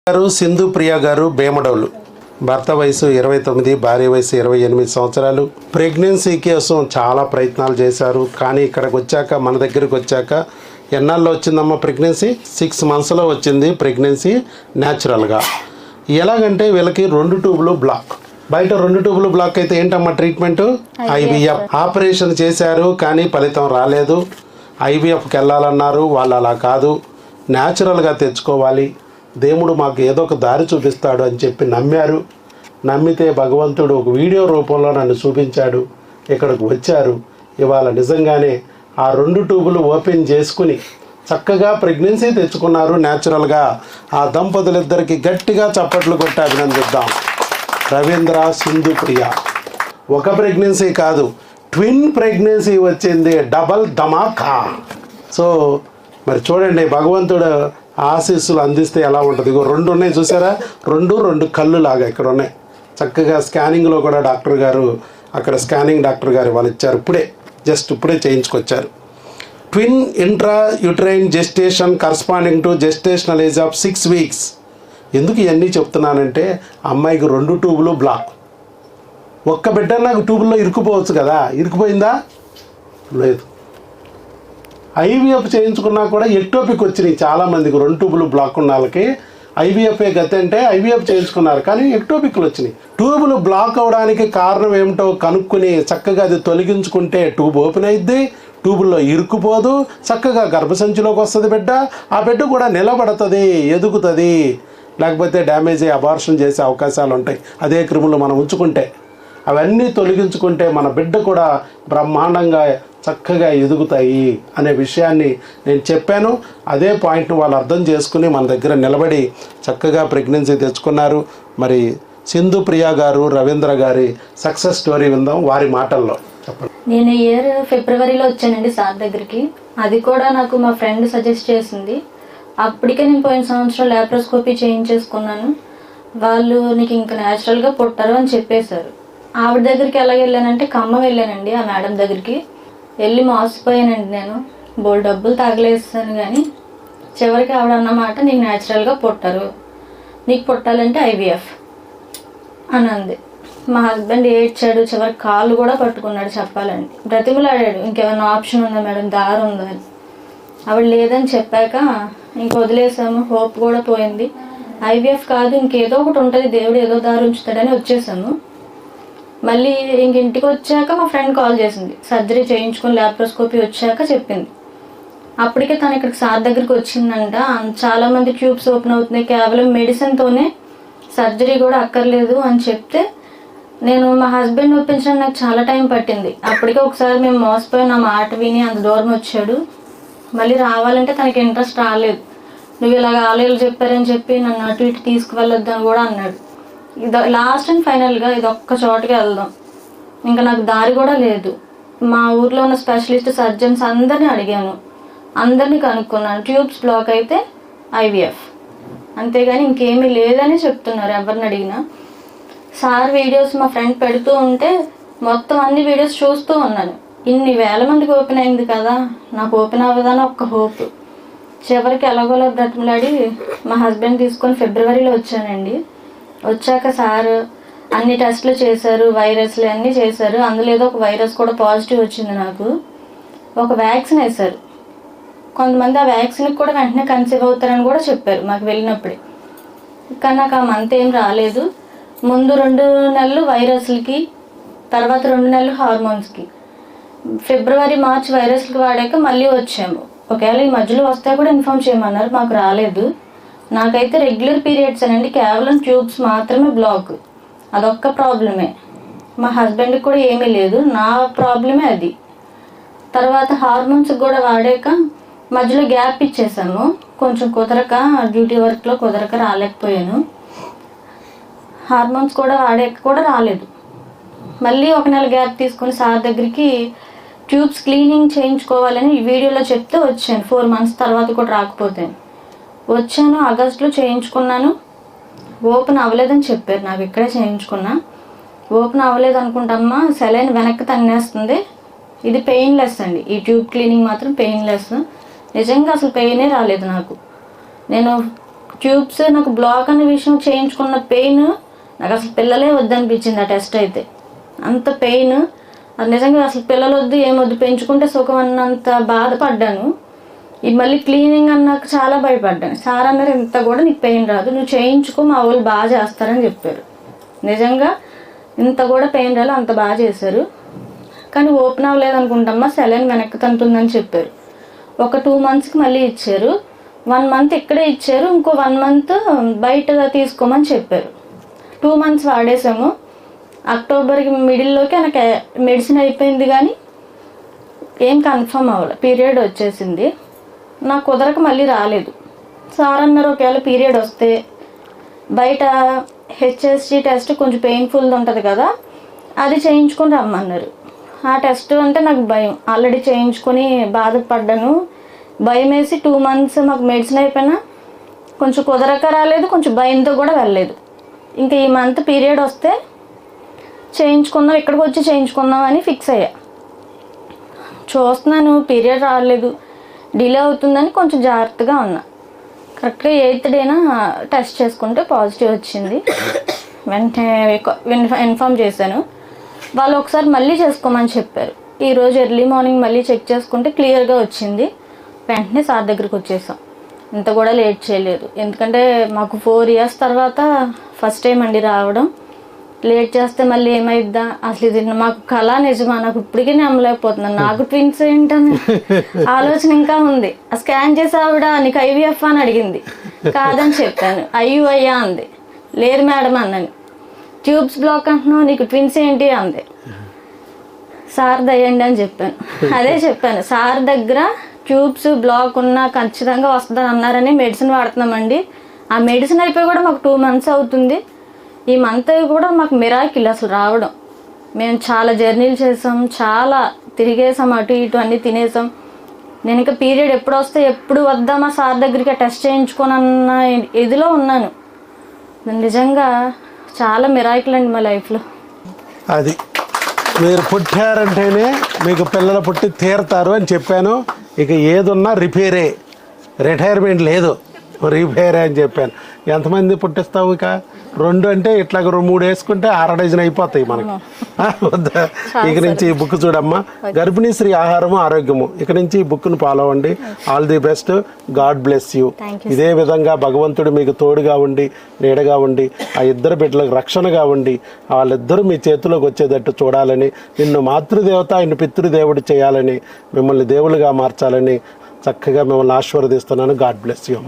గారు సింధు ప్రియ గారు బేమడోలు. భర్త వయసు 29, భార్య వయసు 28 సంవత్సరాలు. ప్రెగ్నెన్సీ కోసం చాలా ప్రయత్నాలు చేశారు. కానీ ఇక్కడికి వచ్చాక, మన దగ్గరికి వచ్చాక ఎన్నాళ్ళు వచ్చిందమ్మా ప్రెగ్నెన్సీ? 6 మంత్స్లో వచ్చింది ప్రెగ్నెన్సీ న్యాచురల్గా. ఎలాగంటే వీళ్ళకి 2 ట్యూబులు బ్లాక్. బయట 2 ట్యూబులు బ్లాక్ అయితే ఏంటమ్మా ట్రీట్మెంట్? IVF. ఆపరేషన్ చేశారు కానీ ఫలితం రాలేదు. IVFకి వెళ్ళాలన్నారు. వాళ్ళు అలా కాదు, న్యాచురల్గా తెచ్చుకోవాలి, దేవుడు మాకు ఏదో ఒక దారి చూపిస్తాడు అని చెప్పి నమ్మారు. నమ్మితే భగవంతుడు ఒక వీడియో రూపంలో నన్ను చూపించాడు. ఇక్కడికి వచ్చారు. ఇవాళ నిజంగానే ఆ 2 ట్యూబులు ఓపెన్ చేసుకుని చక్కగా ప్రెగ్నెన్సీ తెచ్చుకున్నారు న్యాచురల్గా. ఆ దంపతులిద్దరికి గట్టిగా చప్పట్లు కొట్టి అభినందిద్దాం. రవీంద్ర, సింధు ప్రియ. ఒక ప్రెగ్నెన్సీ కాదు, ట్విన్ ప్రెగ్నెన్సీ వచ్చింది, డబల్ ధమాకా. సో మరి చూడండి, భగవంతుడు ఆశీస్సులు అందిస్తే ఎలా ఉంటుంది. 2 ఉన్నాయి చూసారా, 2 కళ్ళు లాగా ఇక్కడ ఉన్నాయి. చక్కగా స్కానింగ్లో కూడా డాక్టర్ గారు, అక్కడ స్కానింగ్ డాక్టర్ గారు వాళ్ళు ఇచ్చారు. ఇప్పుడే చేయించుకొచ్చారు. Twin intrauterine gestation corresponding to gestational age of 6 weeks. ఎందుకు ఇవన్నీ చెప్తున్నానంటే, అమ్మాయికి 2 ట్యూబులు బ్లాక్. ఒక్క బిడ్డ నాకు ట్యూబుల్లో ఇరుక్కుపోవచ్చు కదా, ఇరుక్కుపోయిందా? లేదు. IVF చేయించుకున్నా కూడా ఎక్టోపిక్ వచ్చినాయి చాలామందికి. 2 ట్యూబులు బ్లాక్ ఉన్న వాళ్ళకి IVFఏ గతి అంటే IVF చేయించుకున్నారు కానీ ఎక్టోపిక్లు వచ్చినాయి. ట్యూబులు బ్లాక్ అవడానికి కారణం ఏమిటో కనుక్కుని చక్కగా అది తొలగించుకుంటే ట్యూబ్ ఓపెన్ అయిద్ది, ట్యూబుల్లో ఇరుక్కుపోదు, చక్కగా గర్భసంచిలోకి వస్తుంది బిడ్డ. ఆ బిడ్డ కూడా నిలబడుతుంది, ఎదుగుతుంది. లేకపోతే డ్యామేజ్ అయ్యి అబార్షన్ చేసే అవకాశాలు ఉంటాయి అదే క్రిములు మనం ఉంచుకుంటే. అవన్నీ తొలగించుకుంటే మన బిడ్డ కూడా బ్రహ్మాండంగా చక్కగా ఎదుగుతాయి అనే విషయాన్ని నేను చెప్పాను. అదే పాయింట్ను వాళ్ళు అర్థం చేసుకుని మన దగ్గర నిలబడి చక్కగా ప్రెగ్నెన్సీ తెచ్చుకున్నారు. మరి సింధు ప్రియ గారు, రవీంద్ర గారి సక్సెస్ స్టోరీ విందాం వారి మాటల్లో. చెప్పండి. నేను ఈ ఇయర్ ఫిబ్రవరిలో వచ్చానండి సార్ దగ్గరికి. అది కూడా నాకు మా ఫ్రెండ్ సజెస్ట్ చేసింది. అప్పటికే నేను పోయిన సంవత్సరం ల్యాప్రోస్కోపీ చేయించేసుకున్నాను. వాళ్ళు నీకు ఇంకా న్యాచురల్గా పుట్టరు అని చెప్పేశారు. ఆవిడ దగ్గరికి ఎలా వెళ్ళానంటే ఖమ్మం వెళ్ళానండి. ఆ మేడం దగ్గరికి వెళ్ళి మోసపోయానండి. నేను బోల్ డబ్బులు తగలేస్తాను కానీ చివరికి ఆవిడ అన్నమాట, నీకు న్యాచురల్గా పుట్టరు, నీకు పుట్టాలంటే IVF అని అంది. మా హస్బెండ్ ఏడ్చాడు, చివరికి కాళ్ళు కూడా పట్టుకున్నాడు చెప్పాలండి. బ్రతిమలాడాడు, ఇంకేమైనా ఆప్షన్ ఉందా మేడం, దారి ఉందా అని. ఆవిడ లేదని చెప్పాక ఇంక వదిలేసాము. హోప్ కూడా పోయింది. IVF కాదు ఇంకేదో ఒకటి ఉంటుంది, దేవుడు ఏదో దారి ఉంచుతాడని వచ్చేసాము. మళ్ళీ ఇంక ఇంటికి వచ్చాక మా ఫ్రెండ్ కాల్ చేసింది. సర్జరీ చేయించుకుని ల్యాప్రోస్కోపీ వచ్చాక చెప్పింది. అప్పటికే తను ఇక్కడికి సార్ దగ్గరికి వచ్చిందంట. చాలామంది ట్యూబ్స్ ఓపెన్ అవుతున్నాయి, కేవలం మెడిసిన్తోనే, సర్జరీ కూడా అక్కర్లేదు అని చెప్తే నేను మా హస్బెండ్ ఒప్పించడానికి నాకు చాలా టైం పట్టింది. అప్పటికే ఒకసారి మేము మోసపోయి నా మాట విని అంత దూరం వచ్చాడు. మళ్ళీ రావాలంటే తనకి ఇంట్రెస్ట్ రాలేదు. నువ్వు ఇలాగ ఆలయాలు చెప్పారని చెప్పి నన్ను అటు ఇటు తీసుకువెళ్ళొద్దు అని కూడా అన్నాడు. ఇది లాస్ట్ అండ్ ఫైనల్గా ఇది ఒక్క చోటుకి వెళ్దాం, ఇంకా నాకు దారి కూడా లేదు. మా ఊర్లో ఉన్న స్పెషలిస్ట్ సర్జన్స్ అందరినీ అడిగాను, అందరినీ కనుక్కున్నాను. ట్యూబ్స్ బ్లాక్ అయితే IVF, అంతేగాని ఇంకేమీ లేదని చెప్తున్నారు ఎవరిని అడిగినా. సార్ వీడియోస్ మా ఫ్రెండ్ పెడుతూ ఉంటే మొత్తం అన్ని వీడియోస్ చూస్తూ ఉన్నాను. ఇన్ని వేల మందికి ఓపెన్ అయింది కదా, నాకు ఓపెన్ అవ్వదని ఒక్క హోప్. చివరికి ఎలాగోలా బ్రతిమలాడి మా హస్బెండ్ తీసుకొని ఫిబ్రవరిలో వచ్చానండి. వచ్చాక సార్ అన్ని టెస్టులు చేశారు, వైరస్లు అన్నీ చేశారు. అందులో ఏదో ఒక వైరస్ కూడా పాజిటివ్ వచ్చింది నాకు. ఒక వ్యాక్సిన్ వేశారు. కొంతమంది ఆ వ్యాక్సిన్కి కూడా వెంటనే కన్సీవ్ అవుతారని కూడా చెప్పారు మాకు వెళ్ళినప్పుడే. కానీ నాకు ఆ మంత్ ఏం రాలేదు. ముందు 2 నెలలు వైరస్లకి, తర్వాత 2 నెలలు హార్మోన్స్కి. ఫిబ్రవరి, మార్చి వైరస్లకి వాడాక మళ్ళీ వచ్చాము. ఒకవేళ ఈ మధ్యలో వస్తే కూడా ఇన్ఫామ్ చేయమన్నారు, మాకు రాలేదు. నాకైతే రెగ్యులర్ పీరియడ్స్ అనండి, కేవలం ట్యూబ్స్ మాత్రమే బ్లాక్. అదొక్క ప్రాబ్లమే. మా హస్బెండ్కి కూడా ఏమీ లేదు, నా ప్రాబ్లమే అది. తర్వాత హార్మోన్స్కి కూడా వాడాక మధ్యలో గ్యాప్ ఇచ్చేసాము. కొంచెం కుదరక, డ్యూటీ వర్క్లో కుదరక రాలేకపోయాను. హార్మోన్స్ కూడా వాడాక కూడా రాలేదు. మళ్ళీ 1 నెల గ్యాప్ తీసుకుని సార్ దగ్గరికి ట్యూబ్స్ క్లీనింగ్ చేయించుకోవాలని ఈ వీడియోలో చెప్తే వచ్చాను. 4 మంత్స్ తర్వాత కూడా రాకపోతే వచ్చాను. ఆగస్టులో చేయించుకున్నాను. ఓపెన్ అవ్వలేదని చెప్పారు నాకు. ఇక్కడే చేయించుకున్నా. ఓపెన్ అవ్వలేదు అనుకుంటామ్మా, సెలైన్ వెనక్కి తన్నేస్తుంది. ఇది పెయిన్లెస్ అండి, ఈ ట్యూబ్ క్లీనింగ్ మాత్రం పెయిన్లెస్. నిజంగా అసలు పెయినే రాలేదు నాకు. నేను ట్యూబ్స్ నాకు బ్లాక్ అనే విషయం చేయించుకున్న పెయిన్ నాకు అసలు పిల్లలే వద్దనిపించింది. ఆ టెస్ట్ అయితే అంత పెయిన్, అది నిజంగా అసలు పిల్లలు వద్దు ఏమొద్దు, పెంచుకుంటే సుఖం అన్నంత బాధపడ్డాను. ఈ మళ్ళీ క్లీనింగ్ అన్నాక చాలా భయపడ్డాను. సార్ అన్నారు ఇంత కూడా నీకు పెయిన్ రాదు, నువ్వు చేయించుకో, మా వాళ్ళు బాగా చేస్తారని చెప్పారు. నిజంగా ఇంత కూడా పెయిన్ రాదు, అంత బాగా చేశారు. కానీ ఓపెన్ అవ్వలేదు అనుకుంటామ్మా, సెలైన్ వెనక్కి తంతుందని చెప్పారు. ఒక 2 monthsకి మళ్ళీ ఇచ్చారు. 1 month ఇక్కడే ఇచ్చారు, ఇంకో 1 month బయట తీసుకోమని చెప్పారు. 2 months వాడేసాము. అక్టోబర్కి మిడిల్లోకి నాకు మెడిసిన్ అయిపోయింది, కానీ ఏం కన్ఫర్మ్ అవ్వలేదు. పీరియడ్ వచ్చేసింది, నాకు కుదరక మళ్ళీ రాలేదు. సార్ అన్నారు ఒకవేళ పీరియడ్ వస్తే బయట హెచ్ఎస్జి టెస్ట్ కొంచెం పెయిన్ఫుల్ ఉంటుంది కదా, అది చేయించుకొని రమ్మన్నారు. ఆ టెస్ట్ అంటే నాకు భయం, ఆల్రెడీ చేయించుకొని బాధపడ్డాను. భయం వేసి 2 months మాకు మెడిసిన్ అయిపోయినా కొంచెం కుదరక రాలేదు, కొంచెం భయంతో కూడా వెళ్ళలేదు. ఇంకా ఈ మంత్ పీరియడ్ వస్తే చేయించుకుందాం, ఇక్కడికి వచ్చి చేయించుకుందాం అని ఫిక్స్ అయ్యా. చూస్తున్నాను పీరియడ్ రాలేదు, డిలే అవుతుందని కొంచెం జాగ్రత్తగా ఉన్నా. కరెక్ట్గా 8th డేన టెస్ట్ చేసుకుంటే పాజిటివ్ వచ్చింది. వెంటనే ఇన్ఫామ్ చేశాను. వాళ్ళు ఒకసారి మళ్ళీ చేసుకోమని చెప్పారు. ఈరోజు ఎర్లీ మార్నింగ్ మళ్ళీ చెక్ చేసుకుంటే క్లియర్గా వచ్చింది. వెంటనే సార్ దగ్గరికి వచ్చేసాం. ఇంత కూడా లేట్ చేయలేదు, ఎందుకంటే మాకు 4 years తర్వాత ఫస్ట్ టైం అండి రావడం. లేట్ చేస్తే మళ్ళీ ఏమైద్దా, అసలు ఇది మాకు కళ నిజమా, నాకు ఇప్పటికీ నమ్మలేకపోతున్నాను. నాకు ట్విన్స్ ఏంటని ఆలోచన ఇంకా ఉంది. ఆ స్కాన్ చేసి ఆవిడ నీకు IVF అని అడిగింది, కాదని చెప్పాను. అయ్యా అంది. లేదు మేడం అన్నాను. ట్యూబ్స్ బ్లాక్ అంటున్నావు, నీకు ట్విన్స్ ఏంటి అంది. సార్ దయ్యండి అని చెప్పాను. అదే చెప్పాను, సార్ దగ్గర ట్యూబ్స్ బ్లాక్ ఉన్నా ఖచ్చితంగా వస్తుందని అన్నారని మెడిసిన్ వాడుతున్నామండి. ఆ మెడిసిన్ అయిపోయి కూడా మాకు 2 months అవుతుంది. ఈ మంత్ కూడా మాకు మిరాకిల్ అసలు రావడం. మేము చాలా జర్నీలు చేసాం, చాలా తిరిగేసాం, అటు ఇటు అన్నీ తినేసాం. నేను ఇంకా పీరియడ్ ఎప్పుడు వస్తే ఎప్పుడు వద్దామా సార్ దగ్గరికి టెస్ట్ చేయించుకోనన్న ఇదిలో ఉన్నాను. నిజంగా చాలా మిరాకిల్ అండి మా లైఫ్లో. అది మీరు పుట్టారంటేనే మీకు పిల్లలు పుట్టి తీరుతారు అని చెప్పాను. ఇక ఏదున్నా రిటైర్మెంట్ లేదు, రిపేరే అని చెప్పాను. ఎంతమంది పుట్టిస్తావు? ఇక 2 అంటే ఇట్లా 3 వేసుకుంటే 6 డజన్ అయిపోతాయి మనకి. వద్దా? ఇక నుంచి ఈ బుక్ చూడమ్మా, గర్భిణీ స్త్రీ ఆహారము ఆరోగ్యము. ఇక నుంచి ఈ బుక్ను ఫాలో అవ్వండి. All the best, God bless you. ఇదే విధంగా భగవంతుడు మీకు తోడుగా ఉండి నీడగా ఉండి ఆ 2 బిడ్డలకు రక్షణగా ఉండి వాళ్ళిద్దరూ మీ చేతిలోకి వచ్చేటట్టు చూడాలని, నిన్ను మాతృదేవత ఆయన పితృదేవుడు చేయాలని, మిమ్మల్ని దేవుళ్ళుగా మార్చాలని చక్కగా మిమ్మల్ని ఆశీర్వదిస్తున్నాను. God bless you.